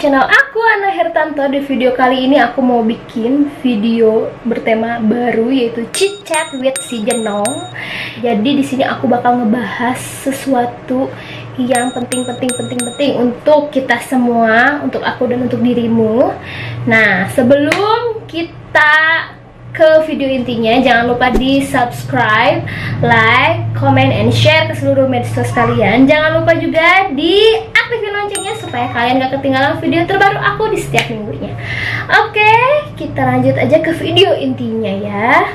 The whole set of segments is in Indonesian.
channel aku, Ana Hertanto. Di video kali ini aku mau bikin video bertema baru, yaitu Chit Chat with si Jenong. Jadi di sini aku bakal ngebahas sesuatu yang penting untuk kita semua, untuk aku dan untuk dirimu. Nah, sebelum kita ke video intinya, jangan lupa di subscribe, like, comment, and share ke seluruh medsos kalian. Jangan lupa juga di aktifin loncengnya supaya kalian gak ketinggalan video terbaru aku di setiap minggunya. Oke, kita lanjut aja ke video intinya ya.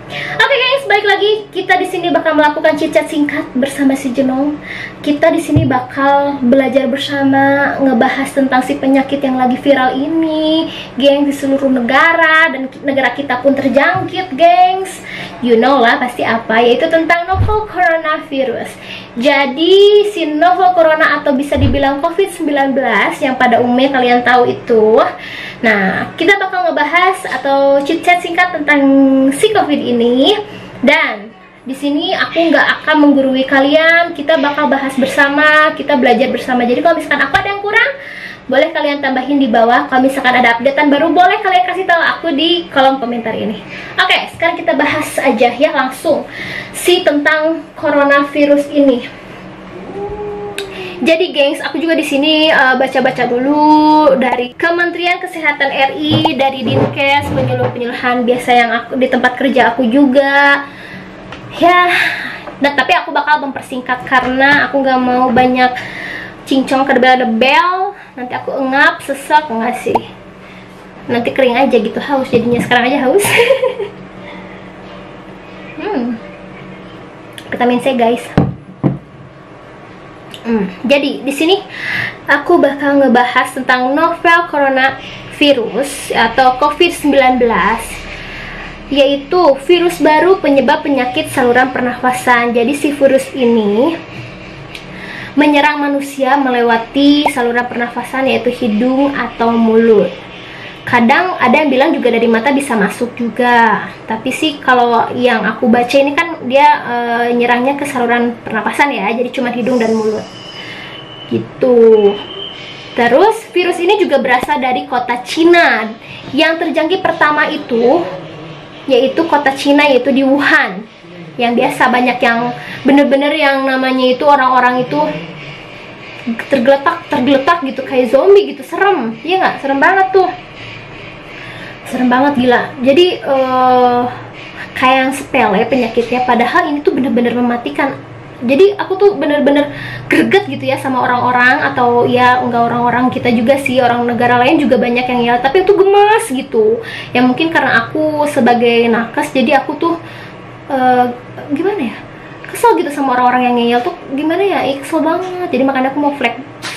Oke guys, balik lagi. Kita di sini bakal melakukan chit-chat singkat bersama si Jenong. Kita di sini bakal belajar bersama, ngebahas tentang si penyakit yang lagi viral ini, geng, di seluruh negara, dan negara kita pun terjangkit, gengs. You know lah pasti apa, yaitu tentang novel coronavirus. Jadi si novel corona atau bisa dibilang COVID-19 yang pada umumnya kalian tahu itu. Nah, kita bakal ngebahas atau chit-chat singkat tentang si COVID ini. Dan di sini aku nggak akan menggurui kalian, kita bakal bahas bersama, kita belajar bersama. Jadi kalau misalkan aku ada yang kurang, boleh kalian tambahin di bawah. Kalau misalkan ada updatean baru, boleh kalian kasih tahu aku di kolom komentar ini. Oke, sekarang kita bahas aja ya langsung si tentang coronavirus ini. Jadi gengs, aku juga di sini baca-baca dulu dari Kementerian Kesehatan RI, dari Dinkes, penyuluhan biasa yang aku di tempat kerja aku juga. Ya, nah tapi aku bakal mempersingkat karena aku nggak mau banyak cincong kedebel-debel. Nanti aku engap, sesek, enggak sih. Nanti kering aja gitu, haus jadinya. Sekarang aja haus. Vitamin C guys. Jadi di sini aku bakal ngebahas tentang novel coronavirus atau COVID-19, yaitu virus baru penyebab penyakit saluran pernafasan. Jadi si virus ini menyerang manusia melewati saluran pernafasan, yaitu hidung atau mulut. Kadang ada yang bilang juga dari mata bisa masuk juga, tapi sih kalau yang aku baca ini kan dia nyerangnya ke saluran pernapasan ya, jadi cuma hidung dan mulut gitu. Terus virus ini juga berasal dari kota Cina. Yang terjangkit pertama itu yaitu kota Cina, yaitu di Wuhan. Yang biasa banyak yang bener-bener yang namanya itu orang-orang itu tergeletak gitu kayak zombie gitu, serem. Iya nggak? Serem banget tuh. Serem banget gila. Jadi kayak yang sepele penyakitnya, padahal ini tuh bener-bener mematikan. Jadi aku tuh bener-bener greget gitu ya sama orang-orang, atau ya enggak orang-orang kita juga sih, orang negara lain juga banyak yang ya, tapi itu gemes gitu. Ya mungkin karena aku sebagai nakes, jadi aku tuh gimana ya, kesel gitu sama orang-orang yang ngeyel tuh, gimana ya, kesel banget. Jadi makanya aku mau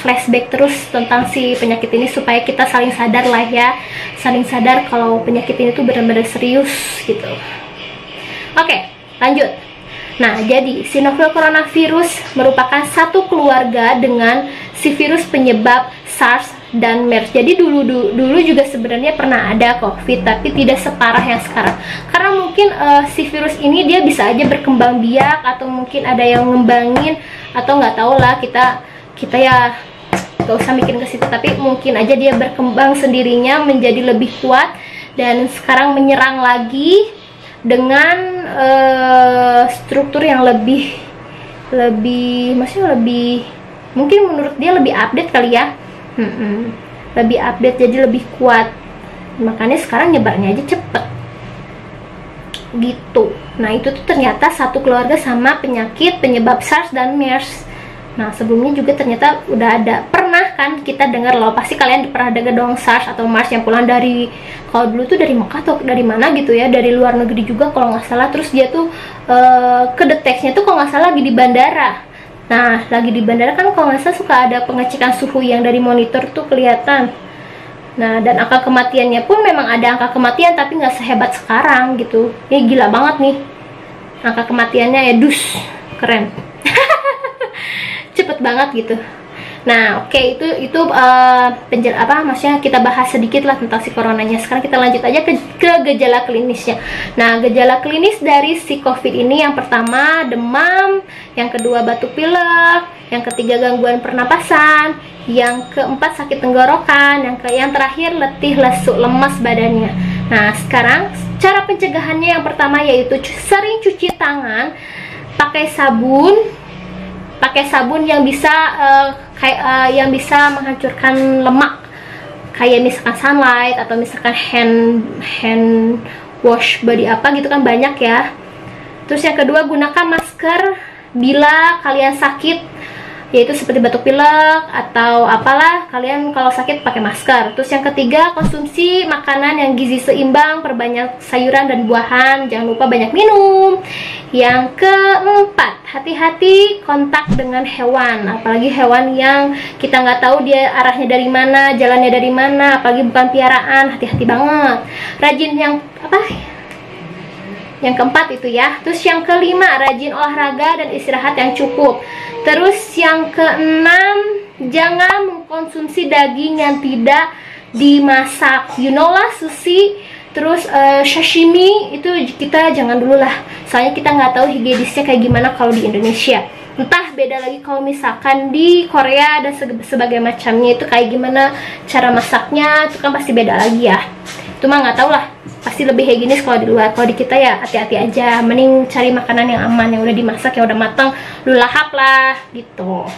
flashback terus tentang si penyakit ini supaya kita saling sadar lah ya, saling sadar kalau penyakit ini tuh benar-benar serius gitu. Oke, lanjut. Nah, jadi si novel coronavirus merupakan satu keluarga dengan si virus penyebab SARS dan MERS. Jadi dulu juga sebenarnya pernah ada COVID, tapi tidak separah yang sekarang. Karena mungkin si virus ini dia bisa aja berkembang biak, atau mungkin ada yang ngembangin, atau nggak tahu lah, kita ya nggak usah mikirin ke situ. Tapi mungkin aja dia berkembang sendirinya menjadi lebih kuat dan sekarang menyerang lagi dengan struktur yang lebih maksudnya lebih, mungkin menurut dia lebih update kali ya. Lebih update, jadi lebih kuat. Makanya sekarang nyebarnya aja cepet gitu. Nah itu tuh ternyata satu keluarga sama penyakit penyebab SARS dan MERS. Nah sebelumnya juga ternyata udah ada, pernah kan kita dengar loh, pasti kalian pernah dengar dong SARS atau MERS yang pulang dari, kalau dulu tuh dari Mekah atau dari mana gitu ya, dari luar negeri juga kalau nggak salah. Terus dia tuh kedeteksinya tuh kalau nggak salah lagi di bandara. Nah lagi di bandara kan kalau nggak salah suka ada pengecekan suhu yang dari monitor tuh kelihatan. Nah dan angka kematiannya pun memang ada angka kematian, tapi nggak sehebat sekarang gitu. Ini gila banget nih angka kematiannya ya, keren. Cepet banget gitu. Nah, oke, itu maksudnya kita bahas sedikit lah tentang si coronanya. Sekarang kita lanjut aja ke gejala klinisnya. Nah, gejala klinis dari si COVID ini yang pertama demam, yang kedua batuk pilek, yang ketiga gangguan pernapasan, yang keempat sakit tenggorokan, yang terakhir letih, lesu, lemas badannya. Nah, sekarang cara pencegahannya yang pertama yaitu sering cuci tangan pakai sabun yang bisa yang bisa menghancurkan lemak, kayak misalkan sunlight atau misalkan hand wash body apa gitu kan, banyak ya. Terus yang kedua, gunakan masker bila kalian sakit, yaitu seperti batuk pilek atau apalah, kalian kalau sakit pakai masker. Terus yang ketiga, konsumsi makanan yang gizi seimbang, perbanyak sayuran dan buahan, jangan lupa banyak minum. Yang keempat, hati-hati kontak dengan hewan, apalagi hewan yang kita nggak tahu dia arahnya dari mana, jalannya dari mana, apalagi bukan piaraan, hati-hati banget. Rajin yang keempat itu ya. Terus yang kelima, rajin olahraga dan istirahat yang cukup. Terus yang keenam, jangan mengkonsumsi daging yang tidak dimasak, you know lah, sushi, terus sashimi itu kita jangan dulu lah, soalnya kita nggak tahu higienisnya kayak gimana kalau di Indonesia. Entah beda lagi kalau misalkan di Korea dan sebagai macamnya itu kayak gimana cara masaknya, itu kan pasti beda lagi ya. Itu mah nggak tahu lah, pasti lebih higienis kalau di luar. Kalau di kita ya hati-hati aja, mending cari makanan yang aman, yang udah dimasak, yang udah matang, lu lahap lah gitu.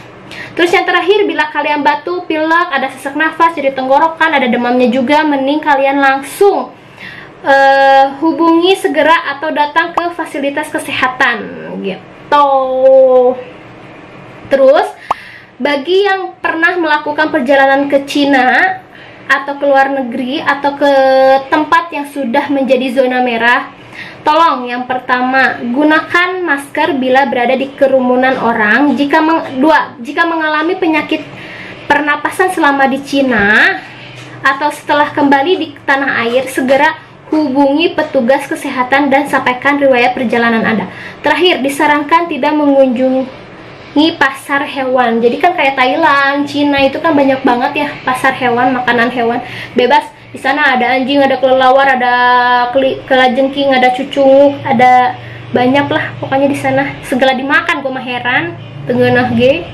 Terus yang terakhir, bila kalian batuk, pilek, ada sesak nafas, jadi tenggorokan, ada demamnya juga, mending kalian langsung hubungi segera atau datang ke fasilitas kesehatan gitu. Terus bagi yang pernah melakukan perjalanan ke Cina atau ke luar negeri atau ke tempat yang sudah menjadi zona merah, tolong yang pertama gunakan masker bila berada di kerumunan orang. Jika mengalami penyakit pernapasan selama di Cina atau setelah kembali di tanah air, segera hubungi petugas kesehatan dan sampaikan riwayat perjalanan Anda. Terakhir, disarankan tidak mengunjungi pasar hewan. Jadi kan kayak Thailand, Cina itu kan banyak banget ya pasar hewan, makanan hewan bebas. Di sana ada anjing, ada kelelawar, ada kelajengking, ada cucung, ada banyak lah pokoknya di sana. Segala dimakan, gue mah heran tengenah ge.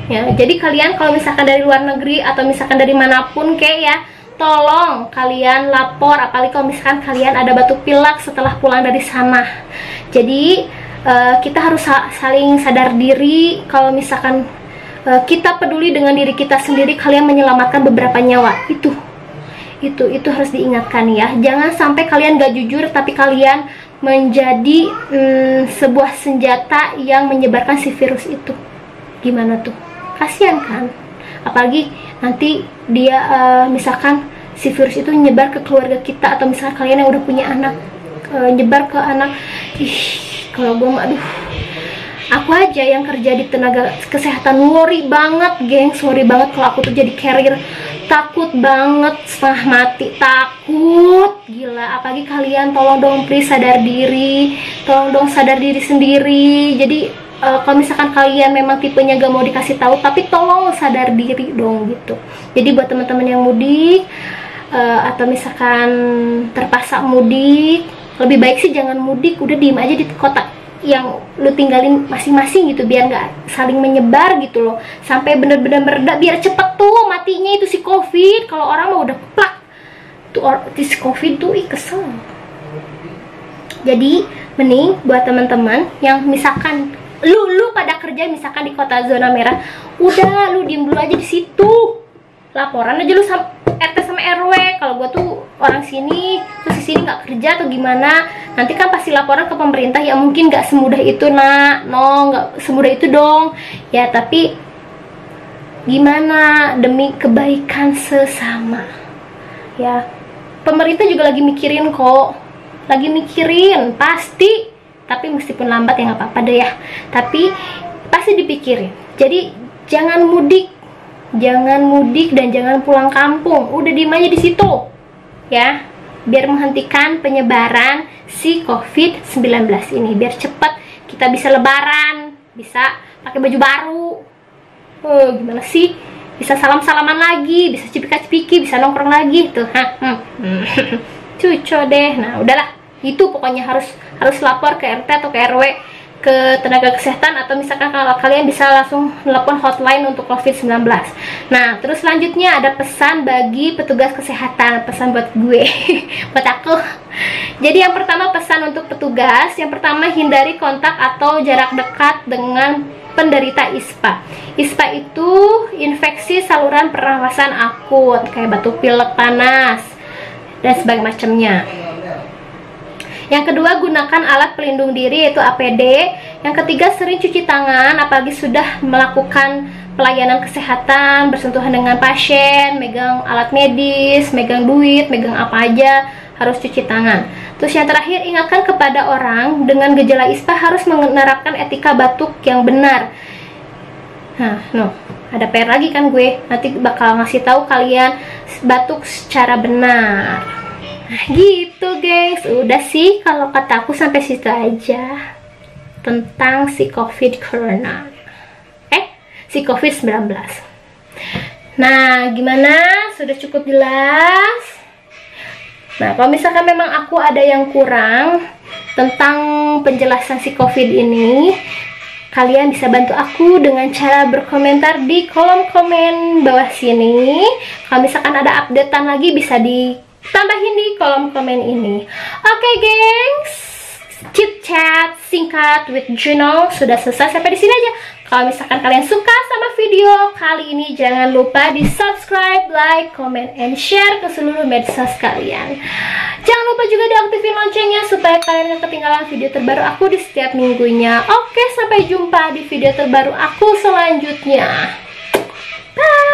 Ya, jadi kalian kalau misalkan dari luar negeri atau misalkan dari manapun kayak ya, tolong kalian lapor, apalagi kalau misalkan kalian ada batuk pilek setelah pulang dari sana. Jadi kita harus saling sadar diri. Kalau misalkan kita peduli dengan diri kita sendiri, kalian menyelamatkan beberapa nyawa. Itu harus diingatkan ya. Jangan sampai kalian gak jujur tapi kalian menjadi sebuah senjata yang menyebarkan si virus itu. Gimana tuh? Kasian kan? Apalagi nanti dia misalkan si virus itu nyebar ke keluarga kita, atau misalkan kalian yang udah punya anak nyebar ke anak. Kalau gue mah, aduh, aku aja yang kerja di tenaga kesehatan worry banget, gengs, worry banget kalau aku tuh jadi carrier. Takut banget, setengah mati, takut gila. Apalagi kalian, tolong dong please sadar diri, tolong dong sadar diri sendiri. Jadi kalau misalkan kalian memang tipenya gak mau dikasih tahu, tapi tolong sadar diri dong gitu. Jadi buat teman-teman yang mudik atau misalkan terpaksa mudik, lebih baik sih jangan mudik, udah diem aja di kota yang lu tinggalin masing-masing gitu, biar nggak saling menyebar gitu loh, sampai bener-bener mereda, biar cepet tuh matinya itu si COVID. Kalau orang mah udah plak tuh si COVID tuh, kesel. Jadi mending buat teman-teman yang misalkan lu pada kerja misalkan di kota zona merah, udah lu diem dulu aja di situ, laporan aja lu RT sama RW. Kalau gue tuh orang sini, terus di sini nggak kerja atau gimana, nanti kan pasti laporan ke pemerintah. Ya mungkin nggak semudah itu nak, nggak semudah itu dong ya, tapi gimana, demi kebaikan sesama ya. Pemerintah juga lagi mikirin kok, lagi mikirin pasti, tapi meskipun lambat ya nggak apa-apa deh ya, tapi pasti dipikirin. Jadi jangan mudik dan jangan pulang kampung, udah diem aja di situ ya, biar menghentikan penyebaran si COVID-19 ini, biar cepet kita bisa lebaran, bisa pakai baju baru, gimana sih, bisa salam-salaman lagi, bisa cipika-cipiki, bisa nongkrong lagi tuh, cuco deh. Nah udahlah, itu pokoknya harus lapor ke RT atau ke RW ke tenaga kesehatan, atau misalkan kalau kalian bisa langsung telepon hotline untuk COVID-19. Nah, terus selanjutnya ada pesan bagi petugas kesehatan, pesan buat gue, buat aku. Jadi yang pertama, pesan untuk petugas, yang pertama, hindari kontak atau jarak dekat dengan penderita ISPA. ISPA itu infeksi saluran pernafasan akut, kayak batuk pilek, panas, dan sebagainya macamnya. Yang kedua, gunakan alat pelindung diri yaitu APD. Yang ketiga, sering cuci tangan apalagi sudah melakukan pelayanan kesehatan, bersentuhan dengan pasien, megang alat medis, megang duit, megang apa aja, harus cuci tangan. Terus yang terakhir, ingatkan kepada orang dengan gejala ISPA harus menerapkan etika batuk yang benar. Nah, ada PR lagi kan gue, nanti bakal ngasih tahu kalian batuk secara benar. Nah, gitu guys, udah sih kalau kata aku sampai situ aja tentang si COVID-19. Si COVID-19. Nah, gimana? Sudah cukup jelas? Nah, kalau misalkan memang aku ada yang kurang tentang penjelasan si COVID ini, kalian bisa bantu aku dengan cara berkomentar di kolom komen bawah sini. Kalau misalkan ada updatean lagi bisa ditambahin di kolom komen ini. Oke, gengs, chit chat singkat with Juno sudah selesai sampai di sini aja. Kalau misalkan kalian suka sama video kali ini, jangan lupa di subscribe, like, comment, and share ke seluruh medsos kalian. Jangan lupa juga diaktifin loncengnya supaya kalian gak ketinggalan video terbaru aku di setiap minggunya. Oke, sampai jumpa di video terbaru aku selanjutnya. Bye.